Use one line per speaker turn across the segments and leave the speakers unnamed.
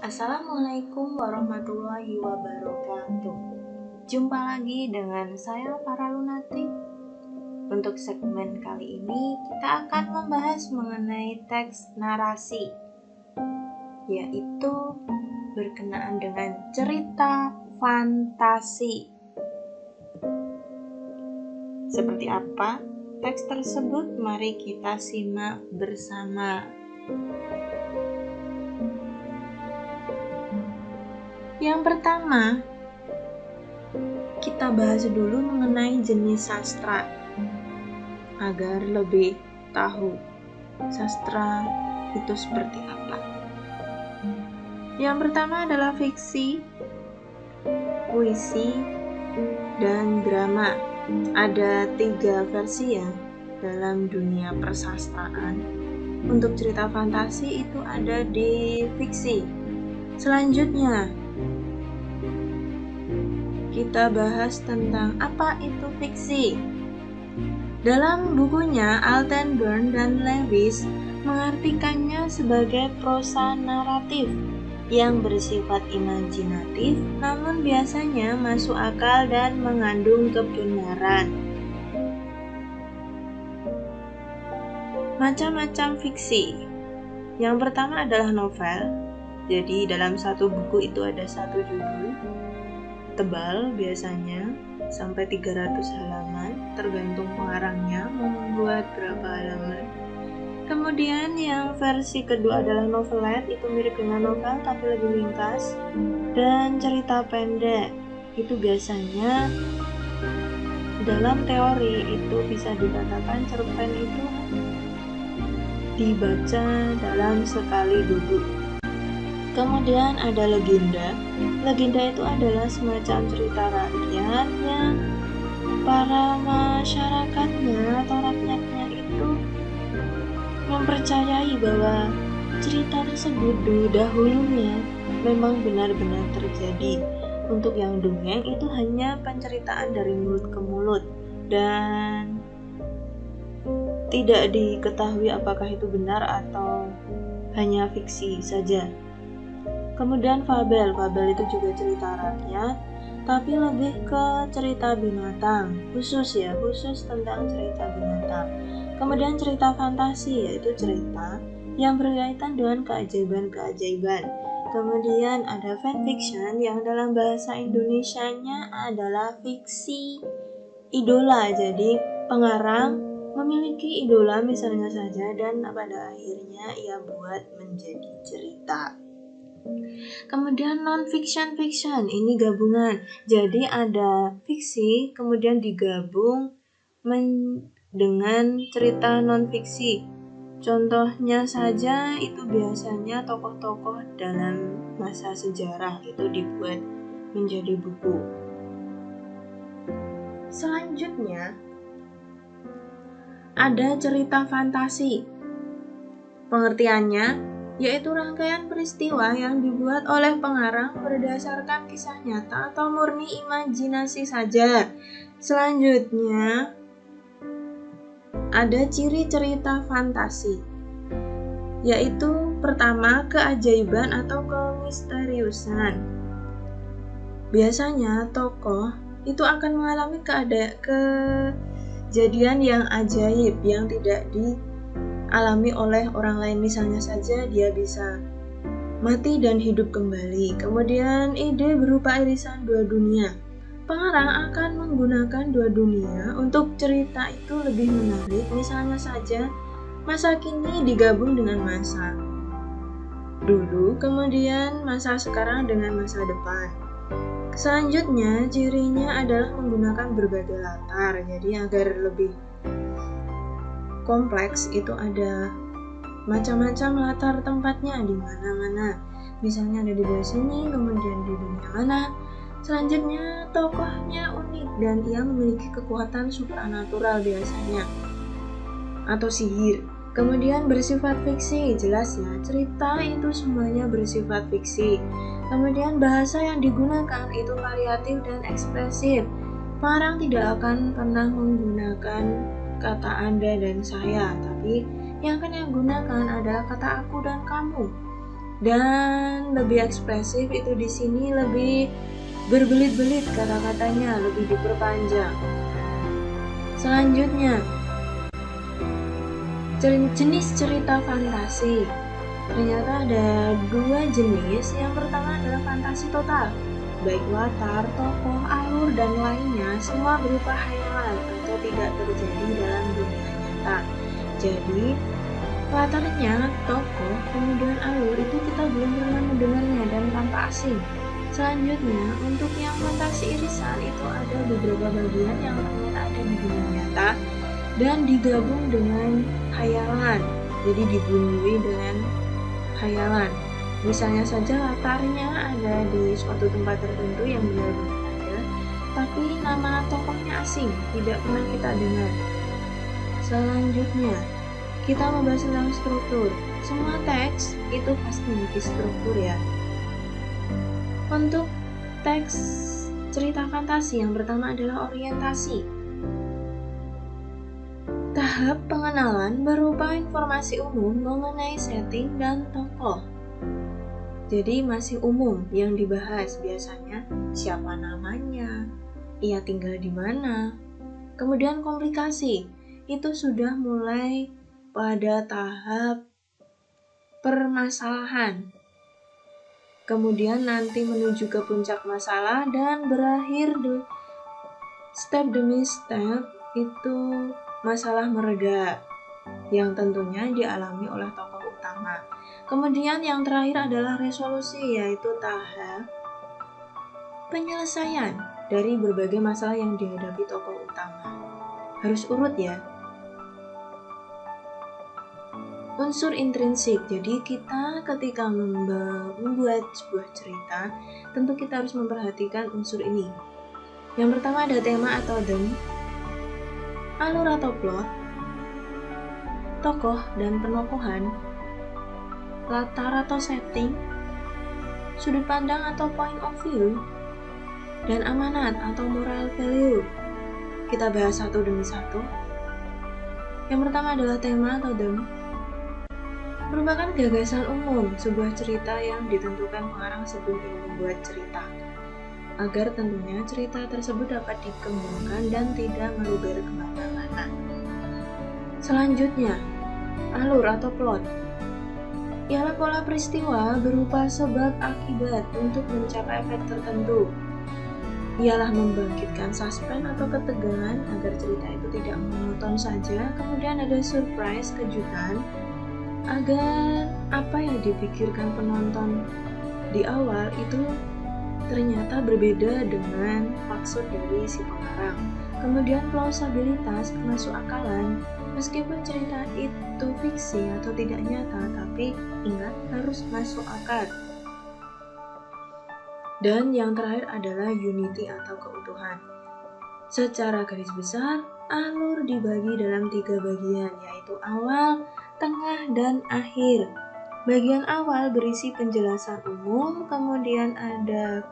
Assalamualaikum warahmatullahi wabarakatuh. Jumpa lagi dengan saya para lunatik. Untuk segmen kali ini kita akan membahas mengenai teks narasi, yaitu berkenaan dengan cerita fantasi. Seperti apa teks tersebut? Mari kita simak bersama. Yang pertama, kita bahas dulu mengenai jenis sastra agar lebih tahu sastra itu seperti apa. Yang pertama adalah fiksi, puisi, dan drama. Ada 3 versi ya dalam dunia persastraan. Untuk cerita fantasi itu ada di fiksi. Selanjutnya kita bahas tentang apa itu fiksi. Dalam bukunya, Altenburn dan Lewis mengartikannya sebagai prosa naratif yang bersifat imajinatif, namun biasanya masuk akal dan mengandung kebenaran. Macam-macam fiksi. Yang pertama adalah novel. Jadi dalam satu buku itu ada satu judul. Tebal biasanya sampai 300 halaman, tergantung pengarangnya mau membuat berapa halaman. Kemudian yang versi kedua adalah novelette, itu mirip dengan novel tapi lebih ringkas. Dan cerita pendek, itu biasanya dalam teori itu bisa dikatakan cerpen itu dibaca dalam sekali duduk. Kemudian ada legenda. Legenda itu adalah semacam cerita rakyat yang para masyarakatnya atau rakyatnya itu mempercayai bahwa cerita tersebut dahulunya memang benar-benar terjadi. Untuk yang dongeng itu hanya penceritaan dari mulut ke mulut dan tidak diketahui apakah itu benar atau hanya fiksi saja. Kemudian fabel itu juga cerita rakyat, tapi lebih ke cerita binatang, khusus tentang cerita binatang. Kemudian cerita fantasi, yaitu cerita yang berkaitan dengan keajaiban-keajaiban. Kemudian ada fanfiction yang dalam bahasa Indonesianya adalah fiksi idola. Jadi pengarang memiliki idola misalnya saja dan pada akhirnya ia buat menjadi cerita. Kemudian non-fiction ini gabungan. Jadi ada fiksi kemudian digabung dengan cerita non-fiksi. Contohnya saja itu biasanya tokoh-tokoh dalam masa sejarah itu dibuat menjadi buku. Selanjutnya ada cerita fantasi. Pengertiannya yaitu rangkaian peristiwa yang dibuat oleh pengarang berdasarkan kisah nyata atau murni imajinasi saja. Selanjutnya, ada ciri cerita fantasi, yaitu pertama, keajaiban atau kemisteriusan. Biasanya tokoh itu akan mengalami kejadian yang ajaib yang tidak dialami oleh orang lain. Misalnya saja dia bisa mati dan hidup kembali. Kemudian ide berupa irisan 2 dunia. Pengarang akan menggunakan 2 dunia untuk cerita itu lebih menarik. Misalnya saja masa kini digabung dengan masa dulu, kemudian masa sekarang dengan masa depan. Selanjutnya cirinya adalah menggunakan berbagai latar. Jadi agar lebih kompleks itu ada macam-macam latar tempatnya di mana-mana. Misalnya ada di bawah sini, kemudian di dunia mana. Selanjutnya tokohnya unik dan ia memiliki kekuatan supranatural biasanya atau sihir. Kemudian bersifat fiksi, jelas ya, cerita itu semuanya bersifat fiksi. Kemudian bahasa yang digunakan itu variatif dan ekspresif. Pengarang tidak akan pernah menggunakan kata Anda dan saya, tapi yang akan digunakan adalah kata aku dan kamu. Dan lebih ekspresif itu di sini lebih berbelit-belit kata-katanya, lebih diperpanjang. Selanjutnya, jenis cerita fantasi. Ternyata ada dua jenis. Yang pertama adalah fantasi total, baik latar, tokoh, alur, dan lainnya semua berupa khayalan atau tidak terjadi dalam dunia nyata. Jadi latarnya, tokoh, kemudian alur itu kita belum pernah mendengarnya dan tanpa asing. Selanjutnya, untuk yang fantasi irisan itu ada beberapa bagian yang ternyata ada di dunia nyata dan digabung dengan khayalan. Jadi dibumbui dengan khayalan. Misalnya saja latarnya ada di suatu tempat tertentu yang benar-benar ada, tapi nama tokohnya asing, tidak pernah kita dengar. Selanjutnya, kita membahas tentang struktur. Semua teks itu pasti memiliki struktur ya. Untuk teks cerita fantasi yang pertama adalah orientasi. Tahap pengenalan berupa informasi umum mengenai setting dan tokoh. Jadi masih umum yang dibahas, biasanya siapa namanya, ia tinggal di mana. Kemudian komplikasi, itu sudah mulai pada tahap permasalahan. Kemudian nanti menuju ke puncak masalah dan berakhir step demi step itu masalah mereda yang tentunya dialami oleh tokoh utama. Kemudian yang terakhir adalah resolusi, yaitu tahap penyelesaian dari berbagai masalah yang dihadapi tokoh utama. Harus urut ya. Unsur intrinsik, jadi kita ketika membuat sebuah cerita, tentu kita harus memperhatikan unsur ini. Yang pertama ada tema atau theme, alur atau plot, tokoh dan penokohan, latar atau setting, sudut pandang atau point of view, dan amanat atau moral value. Kita bahas satu demi satu. Yang pertama adalah tema atau theme. Merupakan gagasan umum sebuah cerita yang ditentukan pengarang sebelum ia membuat cerita, agar tentunya cerita tersebut dapat dikembangkan dan tidak meluber kemana-mana. Selanjutnya, alur atau plot. Ialah pola peristiwa berupa sebab akibat untuk mencapai efek tertentu. Ialah membangkitkan suspense atau ketegangan agar cerita itu tidak monoton saja. Kemudian ada surprise, kejutan, agar apa yang dipikirkan penonton di awal itu ternyata berbeda dengan maksud dari si pengarang. Kemudian plausibilitas, masuk akalan, meskipun cerita itu fiksi atau tidak nyata, tapi ingat harus masuk akal. Dan yang terakhir adalah unity atau keutuhan. Secara garis besar, alur dibagi dalam 3 bagian, yaitu awal, tengah, dan akhir. Bagian awal berisi penjelasan umum, kemudian ada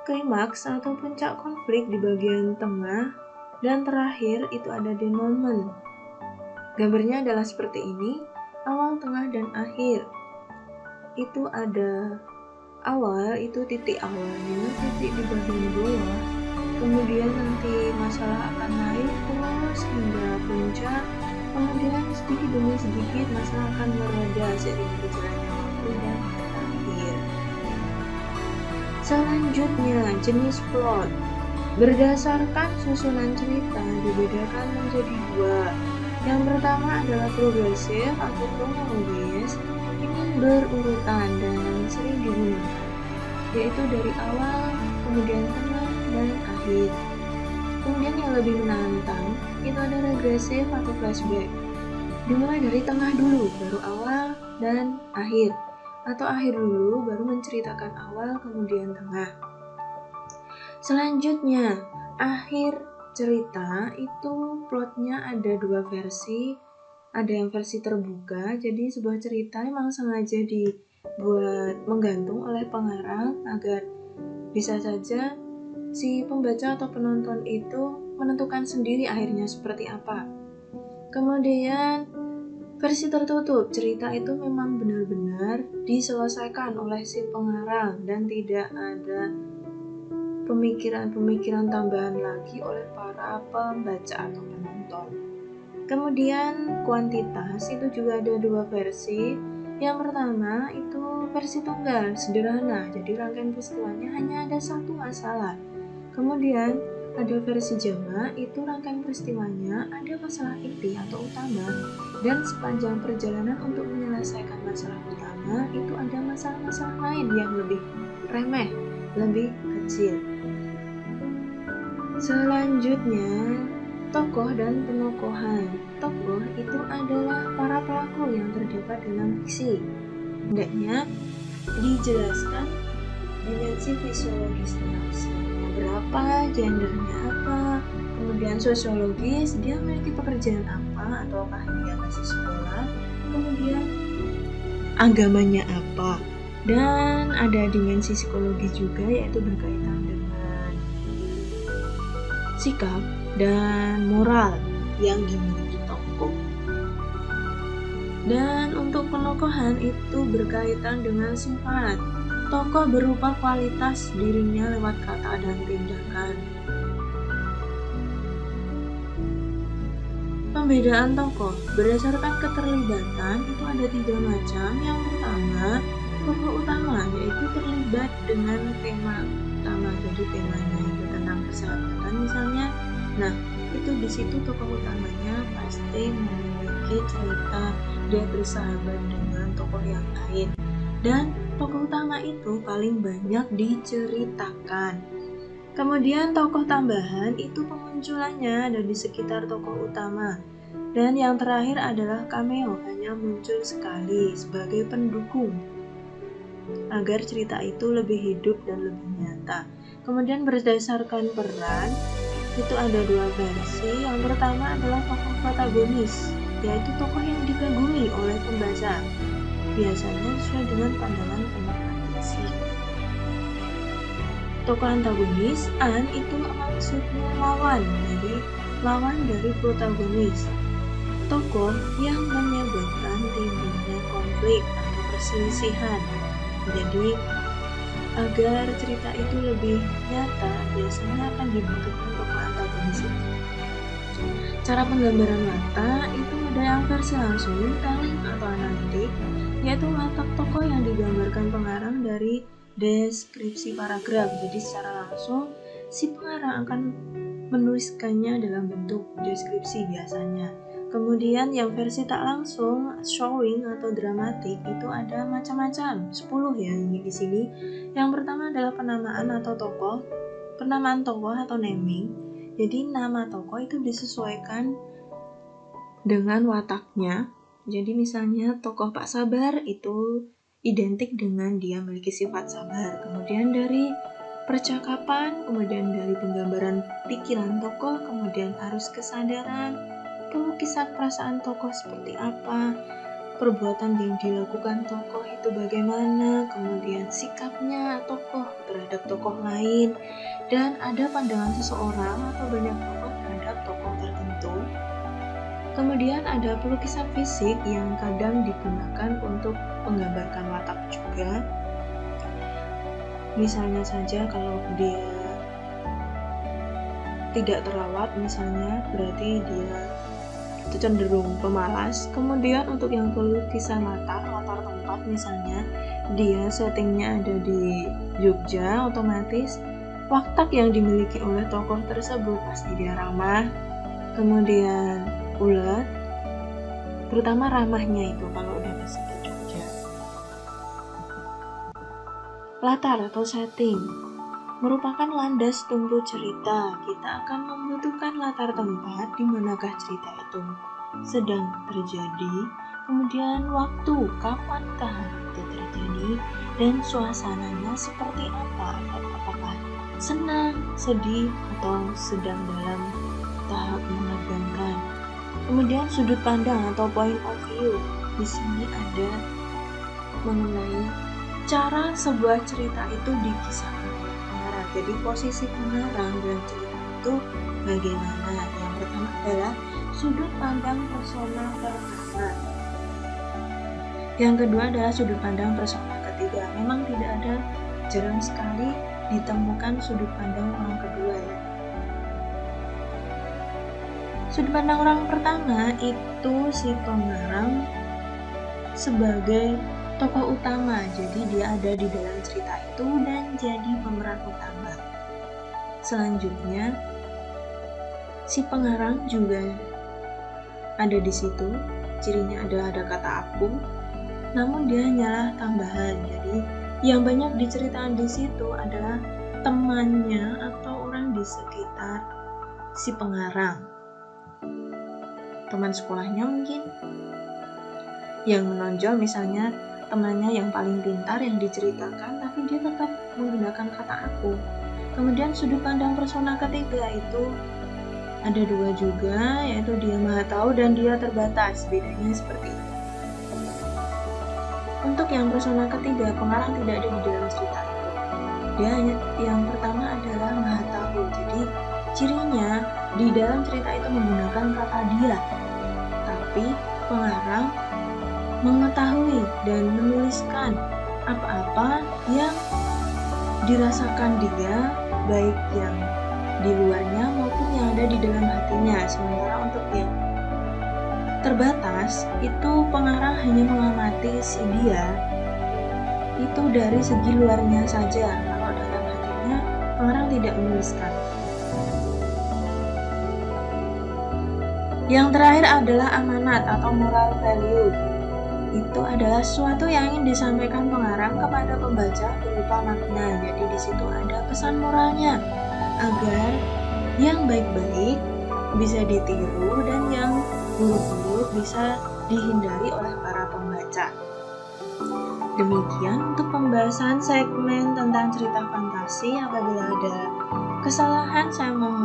klimaks atau puncak konflik di bagian tengah, dan terakhir itu ada denouement. Gambarnya adalah seperti ini, awal, tengah, dan akhir. Itu ada awal, itu titik awalnya, titik di bagian bawah, kemudian nanti masalah akan naik terus hingga puncak. Kemudian sedikit demi sedikit masalah akan mereda seiring berjalannya waktu dan akhir. Selanjutnya, jenis plot. Berdasarkan susunan cerita dibedakan menjadi 2. Yang pertama adalah progresif atau kronologis. Ini berurutan dan sering digunakan, yaitu dari awal, kemudian tengah, dan akhir. Kemudian yang lebih menantang itu ada regresif atau flashback. Dimulai dari tengah dulu, baru awal dan akhir. Atau akhir dulu, baru menceritakan awal, kemudian tengah. Selanjutnya, akhir cerita itu plotnya ada 2 versi. Ada yang versi terbuka, jadi sebuah cerita memang sengaja dibuat menggantung oleh pengarang agar bisa saja si pembaca atau penonton itu menentukan sendiri akhirnya seperti apa. Kemudian Versi tertutup, cerita itu memang benar-benar diselesaikan oleh si pengarang dan tidak ada pemikiran-pemikiran tambahan lagi oleh para pembaca atau penonton. Kemudian kuantitas itu juga ada dua versi. Yang pertama itu versi tunggal, sederhana, jadi rangkaian peristiwanya hanya ada satu masalah. Kemudian ada versi jamak, itu rangkaian peristiwanya ada masalah inti atau utama, dan sepanjang perjalanan untuk menyelesaikan masalah utama itu ada masalah-masalah lain yang lebih remeh, lebih kecil. Selanjutnya, tokoh dan penokohan. Tokoh itu adalah para pelaku yang terdapat dalam fiksi. Hendaknya dijelaskan dimensi fisiologisnya, usianya berapa, gendernya apa, kemudian sosiologis, dia memiliki pekerjaan apa, ataukah dia masih sekolah, kemudian agamanya apa, dan ada dimensi psikologi juga, yaitu berkaitan dengan sikap dan moral yang dimiliki tokoh. Dan untuk penokohan itu berkaitan dengan sifat. Tokoh berupa kualitas dirinya lewat kata dan tindakan. Pembedaan tokoh berdasarkan keterlibatan itu ada 3 macam. Yang pertama, tokoh utama, yaitu terlibat dengan tema utama, jadi temanya itu tentang persahabatan misalnya. Nah, itu di situ tokoh utamanya pasti memiliki cerita dia bersahabat dengan tokoh yang lain, dan tokoh utama itu paling banyak diceritakan. Kemudian tokoh tambahan itu pemunculannya ada di sekitar tokoh utama. Dan yang terakhir adalah cameo, hanya muncul sekali sebagai pendukung agar cerita itu lebih hidup dan lebih nyata. Kemudian berdasarkan peran itu ada 2 versi. Yang pertama adalah tokoh protagonis, yaitu tokoh yang dikagumi oleh pembaca, biasanya sesuai dengan pandangan penikmat fiksi. Tokoh antagonis, itu maksudnya lawan, jadi lawan dari protagonis. Tokoh yang menyebabkan timbulnya konflik atau perselisihan. Jadi agar cerita itu lebih nyata, biasanya akan dibutuhkan tokoh antagonis itu. Cara penggambaran watak itu ada yang versi langsung, telling atau analitik, yaitu watak tokoh yang digambarkan pengarang dari deskripsi paragraf. Jadi secara langsung si pengarang akan menuliskannya dalam bentuk deskripsi biasanya. Kemudian yang versi tak langsung, showing atau dramatik, itu ada macam-macam, 10 ya ini di sini. Yang pertama adalah penamaan tokoh atau naming. Jadi nama tokoh itu disesuaikan dengan wataknya. Jadi misalnya tokoh Pak Sabar itu identik dengan dia memiliki sifat sabar. Kemudian dari percakapan, kemudian dari penggambaran pikiran tokoh, kemudian arus kesadaran, pelukisan perasaan tokoh seperti apa, perbuatan yang dilakukan tokoh itu bagaimana, kemudian sikapnya tokoh terhadap tokoh lain, dan ada pandangan seseorang atau banyak tokoh terhadap tokoh tertentu. Kemudian ada pelukisan fisik yang kadang digunakan untuk menggambarkan watak juga. Misalnya saja kalau dia tidak terawat misalnya, berarti dia itu cenderung pemalas. Kemudian untuk yang pelukisan latar tempat misalnya, dia settingnya ada di Jogja, otomatis watak yang dimiliki oleh tokoh tersebut pasti dia ramah, kemudian ulet, terutama ramahnya itu kalau udah ke Jogja. Latar atau setting merupakan landas tumpu cerita. Kita akan membutuhkan latar tempat di manakah cerita itu sedang terjadi, kemudian waktu kapankah itu terjadi, dan suasananya seperti apa, apakah senang, sedih, atau sedang dalam tahap menegangkan. Kemudian sudut pandang atau point of view, di sini ada mengenai cara sebuah cerita itu dikisahkan oleh pengarang. Jadi posisi pengarang dan cerita itu bagaimana? Yang pertama adalah sudut pandang persona pertama. Yang kedua adalah sudut pandang persona ketiga. Memang jarang sekali ditemukan sudut pandang orang kedua ya. Sudut pandang orang pertama itu si pengarang sebagai tokoh utama, jadi dia ada di dalam cerita itu dan jadi pemeran utama. Selanjutnya, si pengarang juga ada di situ, cirinya adalah ada kata aku, namun dia hanyalah tambahan. Jadi yang banyak diceritakan di situ adalah temannya atau orang di sekitar si pengarang. Teman sekolahnya mungkin, yang menonjol misalnya temannya yang paling pintar yang diceritakan, tapi dia tetap menggunakan kata aku. Kemudian sudut pandang persona ketiga itu ada dua juga, yaitu dia maha tahu dan dia terbatas. Bedanya seperti ini. Untuk yang persona ketiga, pengarang tidak ada di dalam cerita itu. Dia hanya yang pertama adalah maha tahu. Jadi cirinya di dalam cerita itu menggunakan kata dia, tapi pengarang mengetahui dan menuliskan apa-apa yang dirasakan dia, baik yang di luarnya maupun yang ada di dalam hatinya. Sementara untuk yang terbatas itu pengarang hanya mengamati si dia itu dari segi luarnya saja. Kalau dalam hatinya pengarang tidak menuliskan. Yang terakhir adalah amanat atau moral value. Itu adalah sesuatu yang ingin disampaikan pengarang kepada pembaca berupa makna. Jadi di situ ada pesan moralnya agar yang baik-baik bisa ditiru dan yang buruk-buruk bisa dihindari oleh para pembaca. Demikian untuk pembahasan segmen tentang cerita fantasi. Apabila ada kesalahan saya mohon